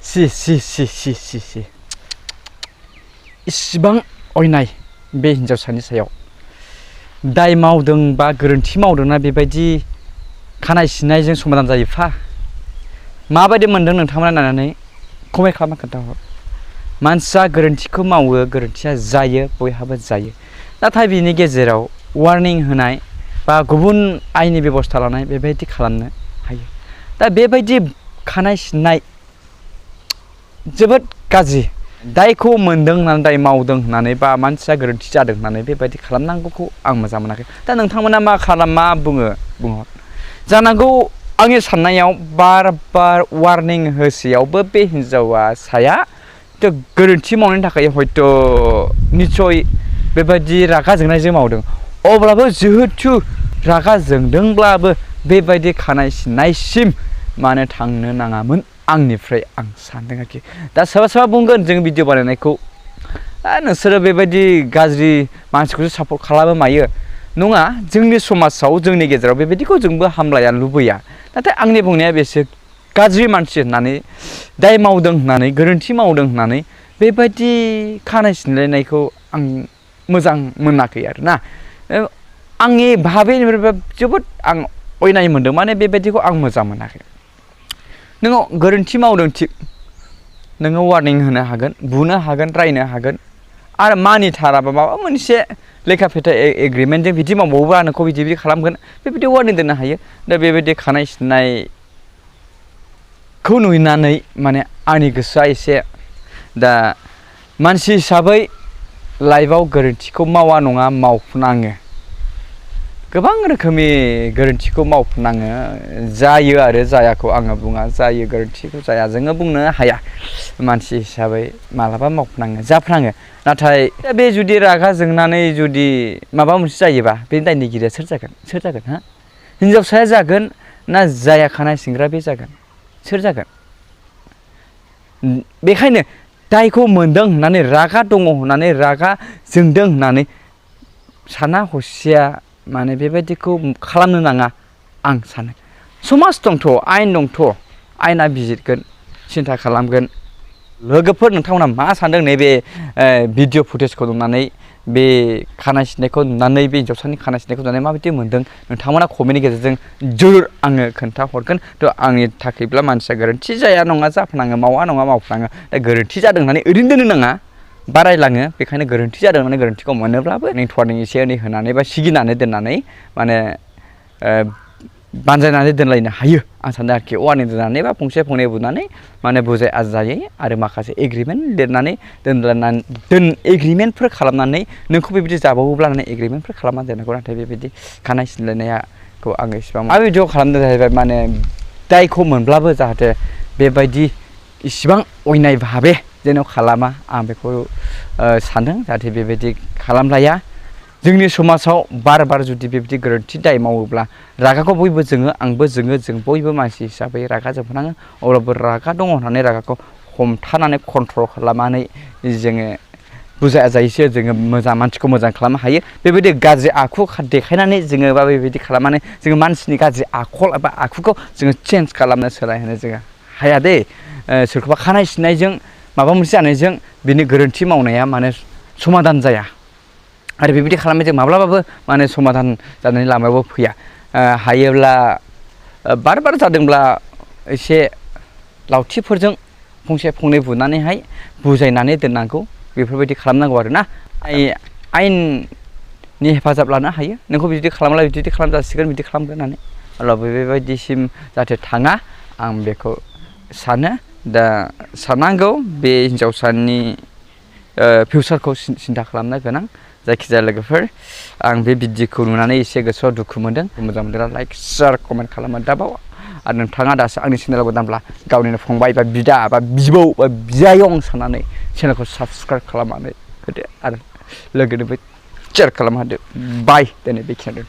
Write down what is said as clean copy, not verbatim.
सि इसिबां अयनाय बे हिनजावसानि सायाव दाय मावदों बा गोरोन्थि मावदोंना बेबायदि खानाय सिननायजों समाधान जायोफा माबायदि मोनदों नोंथांमोना नायनानै कमेन्ट खालामना खोन्थाहर मानसिया गोरोन्थिखौ मावो गोरोन्थिया जायो बयहाबो जायो नाथाय बिनि गेजेराव वार्निं होनाय बा गुबुन आयेननि बेबस्था लानाय बेबायदि खालामनो हायो दा बेबायदि खानाय सिननाय जोबोद गाज्रि दायखौ मोनदों होननानै दाय मावदों होननानै बा मानसिया गोरोन्थि जादों होननानै बेबायदि खालामनांगौखौ आं मोजां मोनाखै दा नोंथांमोना मा बुङो जानांगौ आंनि साननायाव बार वार्निं होसेयावबो बे हिनजावसाया गोरोन्थि मावनायनि थाखाय हयथ' निस्सय बेबायदि रागा जोंनायजों मावदों अब्लाबो जिहेथु रागा जोंदोंब्लाबो बेबायदि खानाय सिननायसिम मानो थांनो नाङामोन आंनिफ्राय आं सानदों आरोखि दा सोरबा बुंगोन जों भिडिअ बानायनायखौ नोंसोरो बेबायदि गाज्रि मानसिखौसो सापर्ट खालामो मायो नङा जोंनि समाजाव जोंनि गेजेराव बेबायदिखौ जोंबो हामलाया लुबैया नाथाय आंनि बुंनाया बेसो गाज्रि मानसि होननानै दाय मावदों होननानै गोरोन्थि मावदों होननानै बेबायदि खानाय सिनलायनायखौ आं मोजां मोनाखै आरोना आंनि भाबेनिफ्राय जोबोद आं अयनाय मोनदों माने बेबायदिखौ आं मोजां मोनाखै नोङो गोरोन्थि मावदों थिग नोङो वार्निं होनो हागोन बुनो हागोन रायनो हागोन आरो मानिथाराबा माबा मोनसे लेखा फेथा एग्रिमेन्टजों बिदि मावबावोबा नोंखौ बिदि खालामगोन बेबायदि वार्निं दोननो हायो दा बेबायदि खानाय सिननायखौ नुनानै माने आंनि गोसोआ एसे दा मानसि हिसाबै लाइफआव गोरोन्थिखौ मावा नङा मावफुनाङो गोबां रोखोमनि गोरोन्थिखौ मावफुनाङो जायो आरो जायाखौ आङो बुङा जायो गोरोन्थिखौ जाया जोङो बुंनो हाया मानसि हिसाबै मालाबा मावफुनाङो जाफ्लाङो नाथाय बे जुदि रागा जोंनानै जुदि माबा मोनसे जायोबा बे दायनिगिरिया सोर जागोन हा हिनजावसाया जागोन ना जाया खानाय सिनग्रा बे जागोन सोर जागोन बेखायनो दायखौ मोनदों होननानै रागा दङ होननानै रागा जोंदों होननानै साना हसिया माने बेबायदिखौ खालामनो नाङा आं सानो समाज दंथ' आयेन दंथ' आयेना बिजिरगोन सिन्था खालामगोन लोगोफोर नोंथांमोना मा सानदों नैबे भिडिअ फुटेजखौ नुनानै बे खानाय सिननायखौ नुनानै बे हिनजावसानि खानाय सिननायखौ नुनानै माबायदि मोनदों नोंथांमोना कमेन्टनि गेजेरजों जरुर आङो खोन्थाहरगोन थ' आंनि थाखायब्ला मानसिया गोरोन्थि जाया नङा जाफ्लाङो मावा नङा मावफ्लाङो दा गोरोन्थि जादों होननानै ओरैनो दोननो नाङा बारायलाङो बेखायनो गोरोन्थि जादों होननानै गोरोन्थिखौ मोनोब्लाबो वार्निं एसे एनै होनानै बा सिगिनानै दोननानै माने बानजायनानै दोनलायनो हायो आं सानो आरोखि वार्निं दोननानै बा फंसे फंनै बुनानै माने बुजाय आजायै आरो माखासे एग्रिमेन्ट लिरनानै एग्रिमेन्टफोर खालामनानै नोंखौ बेबायदि जाबावोब्ला एग्रिमेन्टफोर खालामना दोननांगौ नाथाय बेबायदि खानाय सिनलायनायखौ आङो इसेबां मा भिडिअ खालामदों जाहैबाय माने दायखौ मोनब्लाबो जाहाथे बेबायदि इसिबां अयनाय भाबे जेन खालामा आं बेखौ सानदों जाहाथे बेबायदि खालामलाया जोंनि समाजाव बार जुदि बेबायदि गोरोन्थि दाय मावोब्ला रागाखौ बयबो जोङो आंबो जोङो जों बयबो मानसि हिसाबै रागा जोंनाङो अब्लाबो रागा दङ होननानै रागाखौ हमथानानै कन्ट्रल खालामनानै जोङो बुजाय आजायैसो जोङो मोजां मानसिखौ मोजां खालामनो हायो बेबायदि गाज्रि आखु देखायनानै जोङो बा बेबायदि खालामनानै जोङो मानसिनि गाज्रि आखल एबा आखुखौ जोङो चेन्ज खालामनो सोलायहोनो जोङो हाया दे सोरखौबा खानाय सिननायजों माबा मोनसे जानायजों बिनि गोरोन्थि मावनाया माने समाधान जाया आरो बेबायदि खालामनाय जों माब्लाबाबो माने समाधान जानायनि लामायावबो फैया हायोब्ला बार जादोंब्ला एसे लावथिफोरजों फंसे फंनै बुनानैहाय बुजायनानै दोननांगौ बेफोरबायदि खालामनांगौ आरोना आयेननि हेफाजाब लानो हायो नोंखौ बिदि खालामब्ला बिदि खालाम जासिगोन बिदि खालामगोन होननानै अब्लाबो बेबायदिसिम जाहाथे थाङा आं बेखौ सानो दा साननांगौ बे हिनजावसानि फिउचारखौ सिन्था खालामनो गोनां जायखिजाया लोगोफोर आं बे भिडिअखौ नुनानै एसे गोसोआव दुखु मोनदों मोजां मोनदोंब्ला लाइक शेयार कमेन्ट खालामनो दाबाव आरो नोंथाङा दासो आंनि चेनेलाव गोदानब्ला गावनिनो फंबाय बा बिदा बा बिबौ बा बियायं साननानै चेनेलखौ साबस्क्राइब खालामनानै होदो आरो लोगोनोबो शेयार खालामना होदो बाय दिनै बेखिनियानो